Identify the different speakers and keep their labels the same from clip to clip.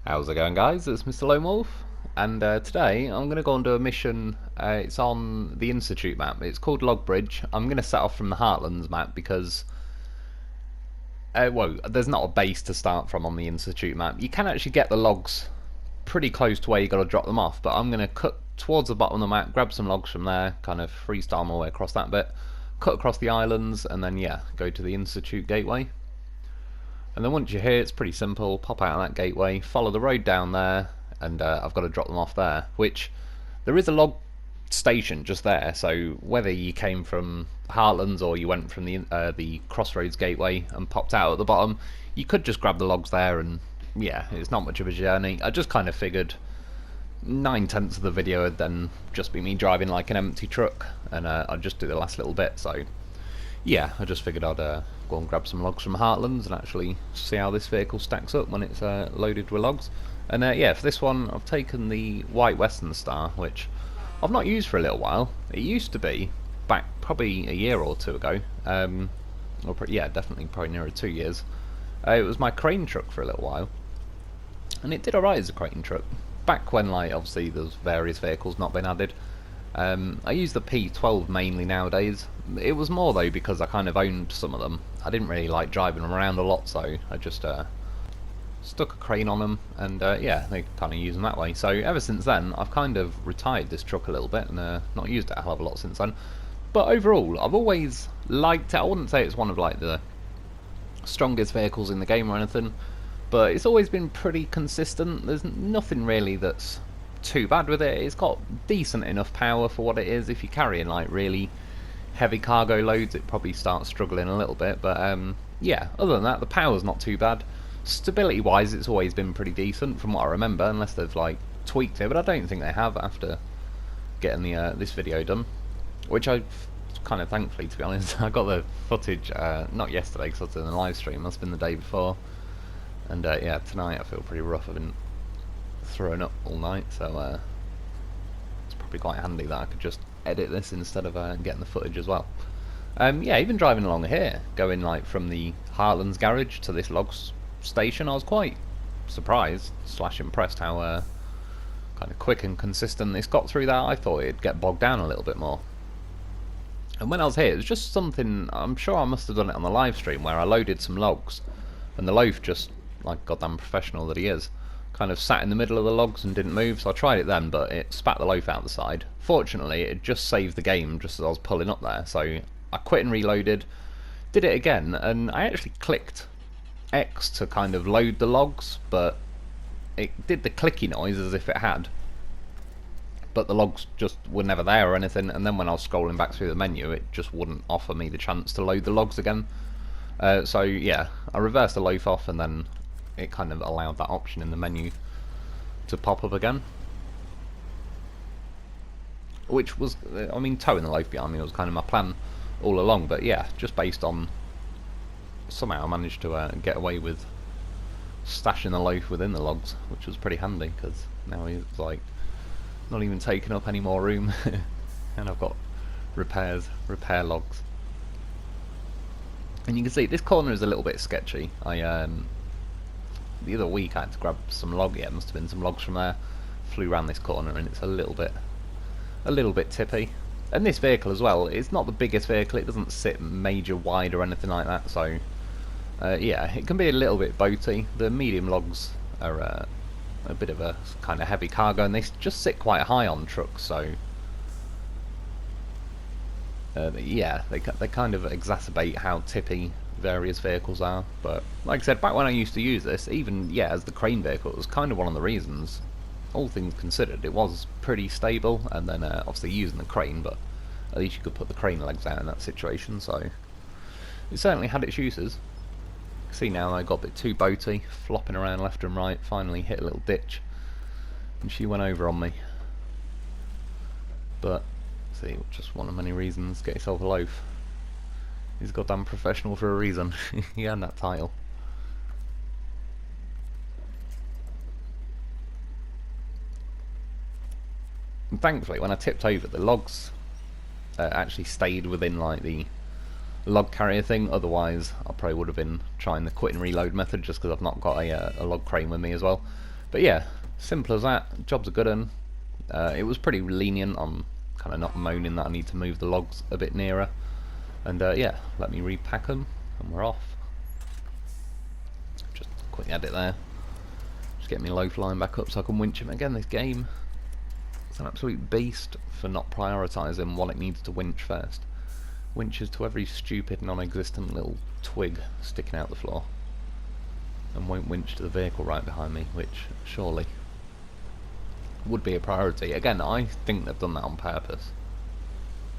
Speaker 1: How's it going, guys? It's Mr. Lo4f, and today I'm going to go and do a mission. It's on the Institute map. It's called Log Bridge. I'm going to set off from the Heartlands map because, well, there's not a base to start from on the Institute map. You can actually get the logs pretty close to where you got to drop them off, but I'm going to cut towards the bottom of the map, grab some logs from there, kind of freestyle my way across that bit, cut across the islands, and then yeah, go to the Institute gateway. And then once you're here, it's pretty simple. Pop out of that gateway, follow the road down there, and I've got to drop them off there. Which, there is a log station just there, so whether you came from Heartlands or you went from the Crossroads gateway and popped out at the bottom, you could just grab the logs there, and yeah, it's not much of a journey. I just kind of figured 9/10 of the video would then just be me driving like an empty truck, and I'd just do the last little bit, so yeah, I just figured I'd go and grab some logs from Heartlands and actually see how this vehicle stacks up when it's loaded with logs. And yeah, for this one I've taken the White Western Star, which I've not used for a little while. It used to be, back probably a year or two ago, yeah, definitely probably nearer 2 years. It was my crane truck for a little while, and it did alright as a crane truck. Back when, like, obviously there's various vehicles not been added. I use the P12 mainly nowadays. It was more though because I kind of owned some of them. I didn't really like driving them around a lot, so I just stuck a crane on them, and yeah, they kind of use them that way. So ever since then, I've kind of retired this truck a little bit and not used it a hell of a lot since then. But overall, I've always liked it. I wouldn't say it's one of like the strongest vehicles in the game or anything, but it's always been pretty consistent. There's nothing really that's too bad with it. It's got decent enough power for what it is. If you're carrying like really heavy cargo loads, it probably starts struggling a little bit, but yeah, other than that, the power's not too bad. Stability wise, it's always been pretty decent from what I remember, unless they've like tweaked it, but I don't think they have after getting the this video done, which I kind of thankfully, to be honest. I got the footage not yesterday because I was doing the live stream, must have been the day before, and yeah, tonight I feel pretty rough. I've been throwing up all night, so it's probably quite handy that I could just edit this instead of getting the footage as well. Yeah, even driving along here, going like from the Heartlands garage to this logs station, I was quite surprised / impressed how kind of quick and consistent this got through that. I thought it'd get bogged down a little bit more. And when I was here, it was just something, I'm sure I must have done it on the live stream, where I loaded some logs, and the loaf, just like goddamn professional that he is, kind of sat in the middle of the logs and didn't move. So I tried it then, but it spat the loaf out the side. Fortunately, it just saved the game just as I was pulling up there, so I quit and reloaded, did it again, and I actually clicked X to kind of load the logs, but it did the clicky noise as if it had, but the logs just were never there or anything. And then when I was scrolling back through the menu, it just wouldn't offer me the chance to load the logs again. So yeah, I reversed the loaf off, and then it kind of allowed that option in the menu to pop up again, which was, I mean, towing the loaf behind me was kind of my plan all along. But yeah, just based on, somehow I managed to get away with stashing the loaf within the logs, which was pretty handy, because now he's like not even taking up any more room and I've got repair logs. And you can see this corner is a little bit sketchy. I the other week I had to grab some log, yeah, it must have been some logs from there, flew around this corner, and it's a little bit tippy. And this vehicle as well, it's not the biggest vehicle, it doesn't sit major wide or anything like that, so yeah, it can be a little bit boaty. The medium logs are a bit of a kind of heavy cargo, and they just sit quite high on trucks, so yeah, they kind of exacerbate how tippy various vehicles are. But like I said, back when I used to use this, even yeah, as the crane vehicle, it was kind of one of the reasons, all things considered, it was pretty stable. And then obviously using the crane, but at least you could put the crane legs out in that situation, so it certainly had its uses. See, now I got a bit too boaty, flopping around left and right, finally hit a little ditch, and she went over on me. But see, just one of many reasons, get yourself a loaf. He's goddamn professional for a reason. He earned that title. And thankfully, when I tipped over, the logs actually stayed within like the log carrier thing. Otherwise, I probably would have been trying the quit and reload method, just because I've not got a log crane with me as well. But yeah, simple as that. Job's a good one. It was pretty lenient on kind of not moaning that I need to move the logs a bit nearer. And yeah, let me repack them, and we're off. Just a quick edit there. Just get me Lo4f line back up so I can winch him again. This game, it's an absolute beast for not prioritising what it needs to winch first. Winches to every stupid non-existent little twig sticking out the floor, and won't winch to the vehicle right behind me, which surely would be a priority. Again, I think they've done that on purpose,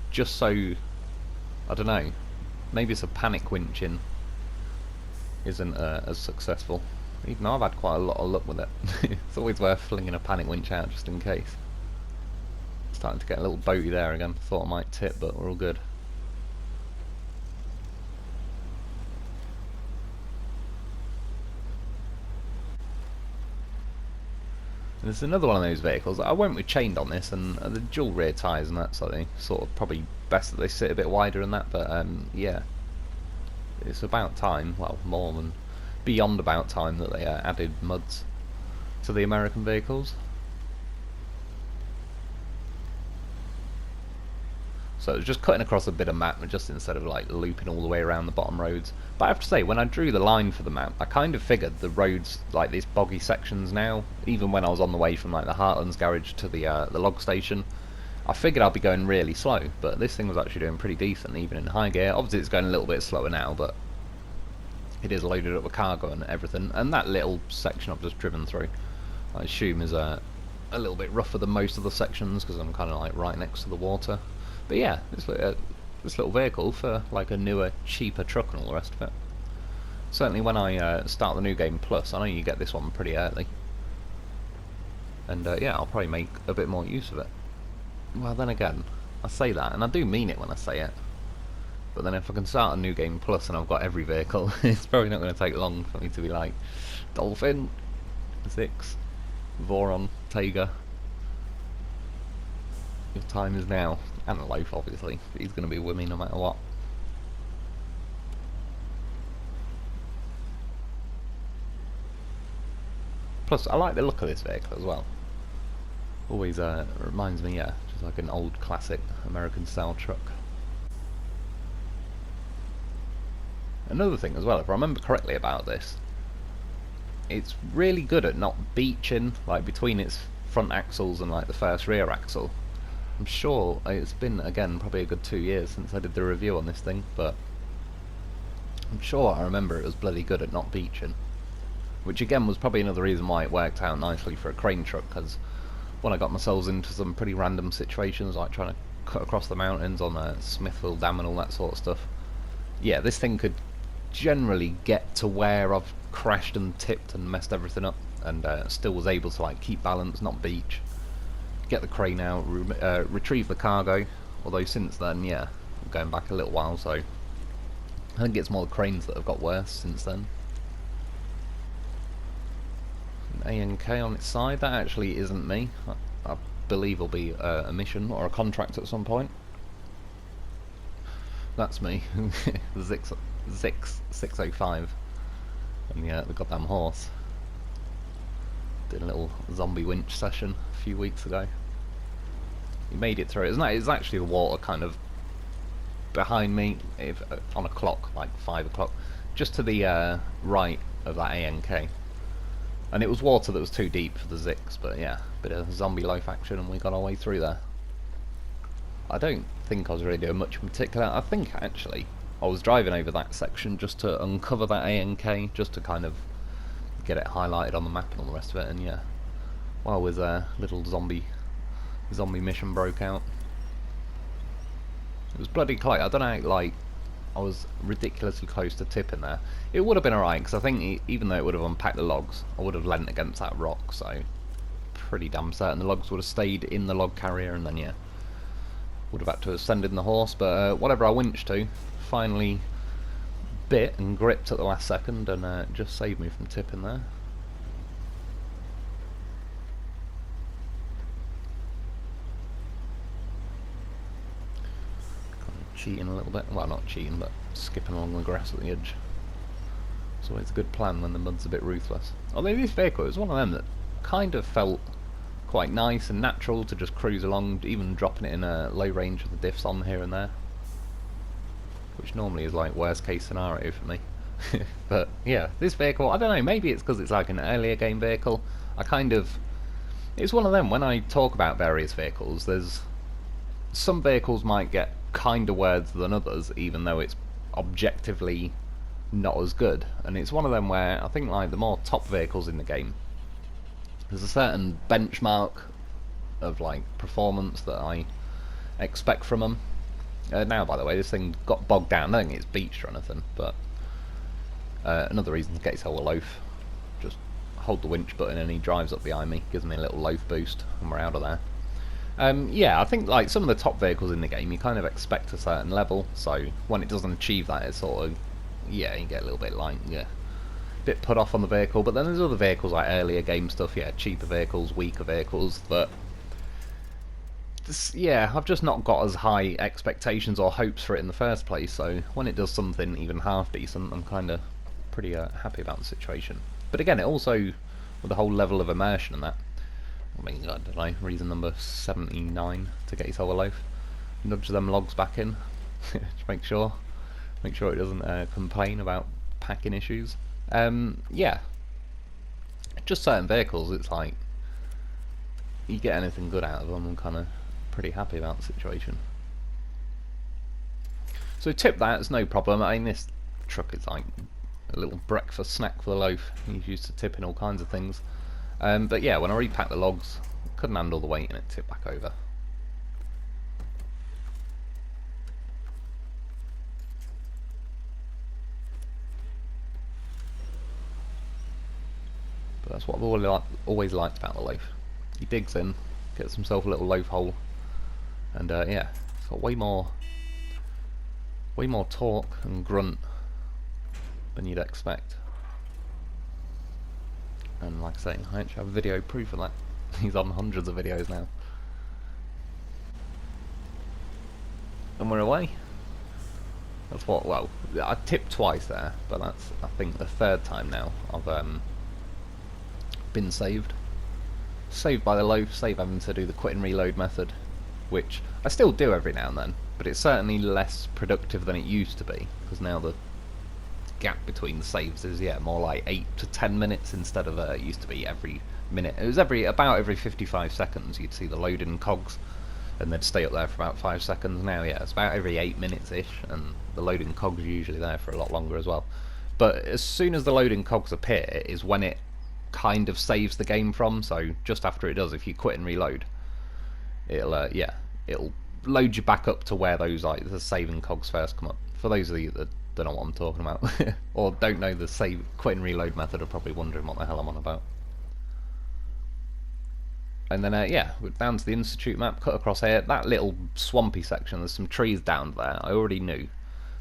Speaker 1: just so, I don't know, maybe it's a panic winching isn't as successful, even though I've had quite a lot of luck with it. It's always worth flinging a panic winch out just in case. Starting to get a little boaty there again. Thought I might tip, but we're all good. And there's another one of those vehicles. I went with chained on this, and the dual rear tyres and that sort of probably best that they sit a bit wider than that. But yeah, it's about time. Well, more than beyond about time that they added muds to the American vehicles. So it was just cutting across a bit of map, just instead of like looping all the way around the bottom roads. But I have to say, when I drew the line for the map, I kind of figured the roads, like these boggy sections now, even when I was on the way from like the Heartlands garage to the log station, I figured I'd be going really slow. But this thing was actually doing pretty decent, even in high gear. Obviously it's going a little bit slower now, but it is loaded up with cargo and everything. And that little section I've just driven through, I assume is a little bit rougher than most of the sections, because I'm kind of like right next to the water. But yeah, this little vehicle for like a newer, cheaper truck and all the rest of it. Certainly when I start the new game plus, I know you get this one pretty early. And yeah, I'll probably make a bit more use of it. Well then again, I say that, and I do mean it when I say it. But then if I can start a new game plus and I've got every vehicle, it's probably not going to take long for me to be like, Dolphin, Zix, Voron, Taiga. Your time is now. And a Lo4f, obviously. He's going to be with me no matter what. Plus, I like the look of this vehicle as well. Always reminds me, yeah, just like an old classic American style truck. Another thing as well, if I remember correctly about this, it's really good at not beaching like between its front axles and like the first rear axle. I'm sure it's been, again, probably a good 2 years since I did the review on this thing, but I'm sure I remember it was bloody good at not beaching. Which again was probably another reason why it worked out nicely for a crane truck, because when I got myself into some pretty random situations, like trying to cut across the mountains on Smithville Dam and all that sort of stuff, yeah, this thing could generally get to where I've crashed and tipped and messed everything up, and still was able to like keep balance, not beach. Get the crane out, retrieve the cargo, although since then, yeah, I'm going back a little while, so I think it's more the cranes that have got worse since then. An ANK on its side, that actually isn't me. I believe will be a mission or a contract at some point. That's me, Zix 605, and the goddamn horse. Did a little zombie winch session a few weeks ago. He made it through. It's actually the water kind of behind me, on a clock, like 5 o'clock, just to the right of that ANK. And it was water that was too deep for the Zix, but yeah, bit of zombie life action, and we got our way through there. I don't think I was really doing much in particular. I think actually I was driving over that section just to uncover that ANK, just to kind of get it highlighted on the map and all the rest of it, and yeah, while with a little zombie mission broke out. It was bloody close. I don't know, like, I was ridiculously close to tipping there. It would have been alright, because I think even though it would have unpacked the logs, I would have leant against that rock, so pretty damn certain the logs would have stayed in the log carrier, and then yeah, would have had to have ascended in the horse. But whatever I winched to, finally bit and gripped at the last second, and just saved me from tipping there. Kind of cheating a little bit, well, not cheating, but skipping along the grass at the edge. It's always a good plan when the mud's a bit ruthless. Although this vehicle is one of them that kind of felt quite nice and natural to just cruise along, even dropping it in a low range with the diffs on here and there, which normally is like worst case scenario for me. But yeah, this vehicle, I don't know, maybe it's because it's like an earlier game vehicle. It's one of them, when I talk about various vehicles, there's some vehicles might get kinder words than others, even though it's objectively not as good. And it's one of them where I think like the more top vehicles in the game, there's a certain benchmark of like performance that I expect from them. Now, by the way, this thing got bogged down. I don't think it's beached or anything, but another reason to get yourself a loaf. Just hold the winch button and he drives up behind me, gives me a little loaf boost, and we're out of there. Yeah, I think like some of the top vehicles in the game, you kind of expect a certain level, so when it doesn't achieve that, it's sort of, yeah, you get a little bit like, yeah, bit put off on the vehicle. But then there's other vehicles like earlier game stuff, yeah, cheaper vehicles, weaker vehicles, that yeah, I've just not got as high expectations or hopes for it in the first place, so when it does something even half decent, I'm kind of pretty happy about the situation. But again, it also, with the whole level of immersion and that, I mean, I don't know, reason number 79 to get yourself a loaf. Nudge them logs back in, just make sure it doesn't complain about packing issues. Yeah, just certain vehicles, it's like, you get anything good out of them, I'm kind of pretty happy about the situation. So tip that, it's no problem. I mean, this truck is like a little breakfast snack for the loaf. He's used to tipping all kinds of things. But yeah, when I repacked the logs, couldn't handle the weight and it tipped back over. But that's what I've always liked about the loaf. He digs in, gets himself a little loaf hole, and yeah, it's got way more torque and grunt than you'd expect. And like I say, I actually have video proof of that. He's on hundreds of videos now. And we're away. That's what, well, I tipped twice there, but that's, I think, the third time now I've been saved. Saved by the loaf, save having to do the quit and reload method, which I still do every now and then, but it's certainly less productive than it used to be, because now the gap between the saves is, yeah, more like 8 to 10 minutes instead of it used to be every minute. It was about every 55 seconds you'd see the loading cogs, and they'd stay up there for about 5 seconds. Now, yeah, it's about every 8 minutes-ish, and the loading cogs are usually there for a lot longer as well. But as soon as the loading cogs appear is when it kind of saves the game from, so just after it does, if you quit and reload, it'll yeah, it'll load you back up to where those, like, the saving cogs first come up. For those of you that don't know what I'm talking about or don't know the save quit and reload method, are probably wondering what the hell I'm on about. And then yeah, we're down to the Institute map, cut across here. That little swampy section, there's some trees down there. I already knew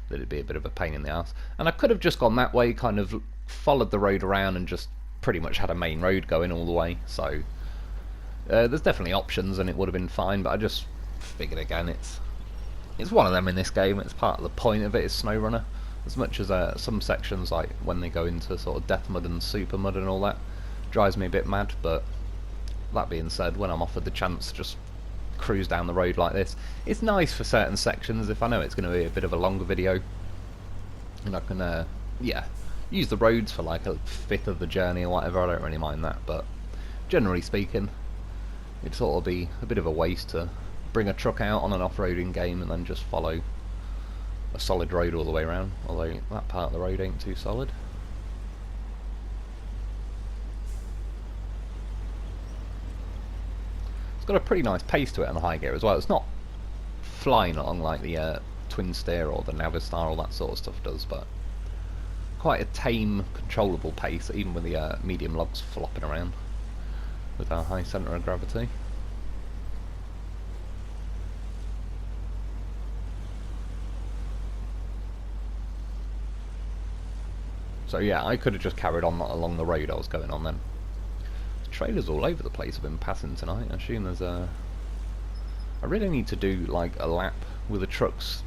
Speaker 1: that it'd be a bit of a pain in the ass, and I could have just gone that way, kind of followed the road around and just pretty much had a main road going all the way. So there's definitely options and it would have been fine, but I just figured, again, it's one of them in this game. It's part of the point of it is SnowRunner. As much as some sections, like when they go into sort of death mud and super mud and all that, drives me a bit mad. But that being said, when I'm offered the chance to just cruise down the road like this, it's nice for certain sections. If I know it's going to be a bit of a longer video and I can yeah, use the roads for like a fifth of the journey or whatever, I don't really mind that. But generally speaking, it'd sort of be a bit of a waste to bring a truck out on an off-roading game and then just follow a solid road all the way around, although that part of the road ain't too solid. It's got a pretty nice pace to it on the high gear as well. It's not flying along like the Twin Steer or the Navistar, all that sort of stuff does, but quite a tame, controllable pace, even with the medium logs flopping around with our high centre of gravity. So yeah, I could have just carried on along the road I was going on then. Trailers all over the place have been passing tonight. I assume there's a... I really need to do like a lap with the trucks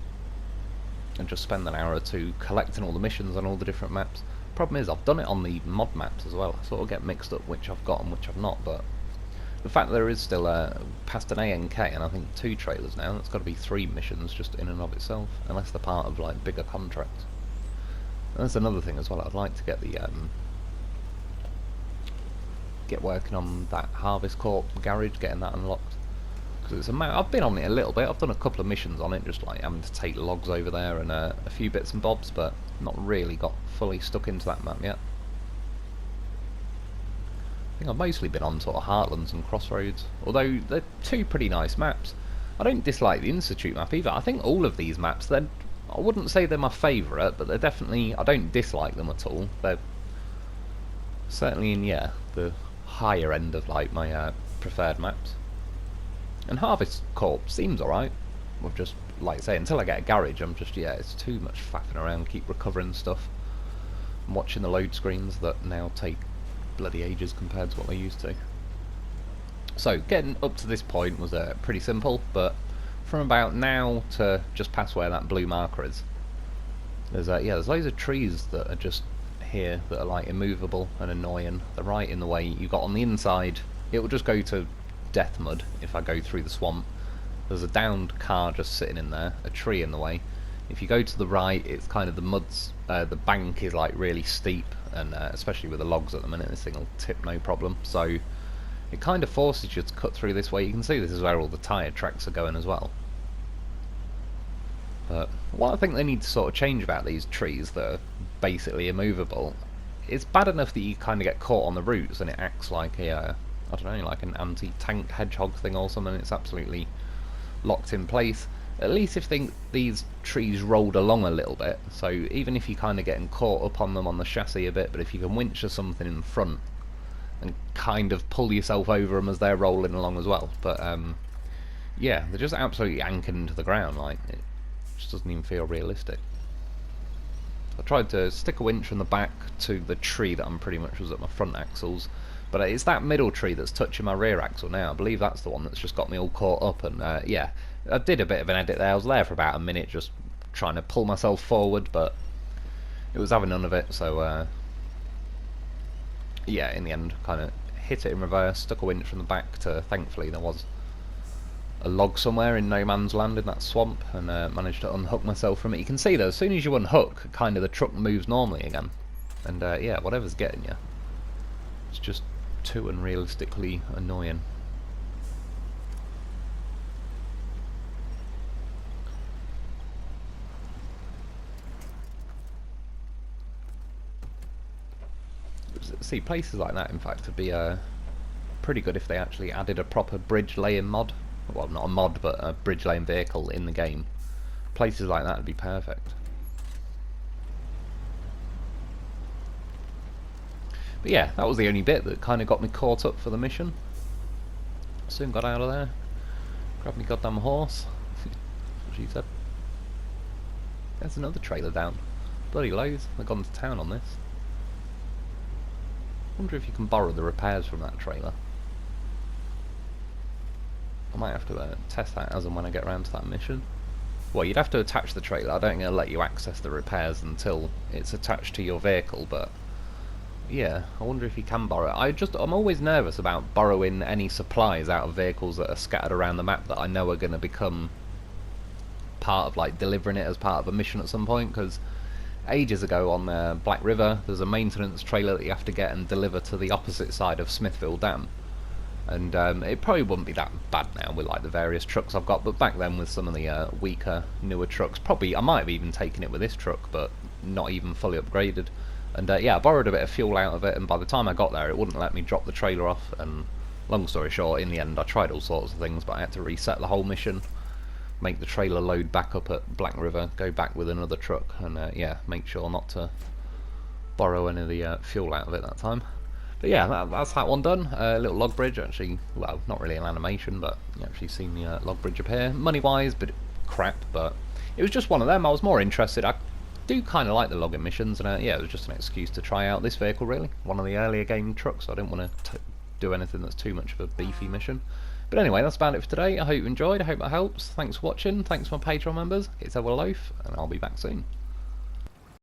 Speaker 1: and just spend an hour or two collecting all the missions on all the different maps. Problem is, I've done it on the mod maps as well. I sort of get mixed up which I've got and which I've not, but the fact that there is still past an ANK and I think 2 trailers now, that's got to be 3 missions just in and of itself, unless they're part of like bigger contracts. And that's another thing as well. I'd like to get the get working on that Harvest Corp garage, getting that unlocked. Because it's I've been on it a little bit. I've done a couple of missions on it, just like having to take logs over there and a few bits and bobs, but not really got fully stuck into that map yet. I think I've mostly been on sort of Heartlands and Crossroads, although they're 2 pretty nice maps. I don't dislike the Institute map either. I think all of these maps, I wouldn't say they're my favourite, but they're definitely, I don't dislike them at all. They're certainly in, yeah, the higher end of like my preferred maps. And Harvest Corp seems alright. We've just, like I say, until I get a garage, I'm just, yeah, it's too much faffing around, keep recovering stuff. I'm watching the load screens that now take bloody ages compared to what they used to. So getting up to this point was pretty simple, but from about now to just past where that blue marker is, there's there's loads of trees that are just here that are like immovable and annoying. They're right in the way. You got on the inside, it will just go to death mud if I go through the swamp. There's a downed car just sitting in there, a tree in the way. If you go to the right, it's kind of the bank is like really steep, and especially with the logs at the minute, this thing will tip no problem. So it kind of forces you to cut through this way. You can see this is where all the tyre tracks are going as well. But what I think they need to sort of change about these trees that are basically immovable, it's bad enough that you kind of get caught on the roots and it acts like a, I don't know, like an anti-tank hedgehog thing or something. It's absolutely locked in place. At least if these trees rolled along a little bit, so even if you're kind of getting caught up on them on the chassis a bit, but if you can winch or something in front and kind of pull yourself over them as they're rolling along as well. But yeah, they're just absolutely anchored into the ground, like it just doesn't even feel realistic. I tried to stick a winch from the back to the tree that I'm pretty much was at my front axles, but it's that middle tree that's touching my rear axle now. I believe that's the one that's just got me all caught up, and yeah, I did a bit of an edit there. I was there for about a minute just trying to pull myself forward, but it was having none of it, so yeah, in the end kind of hit it in reverse, stuck a winch from the back to, thankfully there was a log somewhere in no man's land in that swamp, and managed to unhook myself from it. You can see though, as soon as you unhook, kind of the truck moves normally again, and yeah, whatever's getting you, it's just too unrealistically annoying. See, places like that in fact would be pretty good if they actually added a proper bridge laying mod. Well, not a mod, but a bridge laying vehicle in the game. Places like that would be perfect. But yeah, that was the only bit that kind of got me caught up for the mission. Soon got out of there, grabbed me goddamn horse. That's what she said. There's another trailer down. Bloody loads. They've gone to town on this. Wonder if you can borrow the repairs from that trailer. I might have to test that as and when I get around to that mission. Well, you'd have to attach the trailer. I don't think it'll let you access the repairs until it's attached to your vehicle, but yeah, I wonder if you can borrow it. I'm always nervous about borrowing any supplies out of vehicles that are scattered around the map that I know are going to become part of like delivering it as part of a mission at some point, because ages ago on Black River there's a maintenance trailer that you have to get and deliver to the opposite side of Smithville Dam. And it probably wouldn't be that bad now with like the various trucks I've got, but back then with some of the weaker, newer trucks, probably I might have even taken it with this truck, but not even fully upgraded. And yeah, I borrowed a bit of fuel out of it, and by the time I got there it wouldn't let me drop the trailer off, and long story short, in the end I tried all sorts of things, but I had to reset the whole mission, make the trailer load back up at Black River, go back with another truck, and yeah, make sure not to borrow any of the fuel out of it that time. But yeah, that's that one done. A little log bridge, actually, well, not really an animation, but you actually seen the log bridge appear. Money-wise, bit crap, but it was just one of them. I was more interested. I do kind of like the logging missions, and yeah, it was just an excuse to try out this vehicle, really. One of the earlier game trucks, so I didn't want to do anything that's too much of a beefy mission. But anyway, that's about it for today. I hope you enjoyed. I hope that helps. Thanks for watching. Thanks to my Patreon members. It's Lo4f, and I'll be back soon.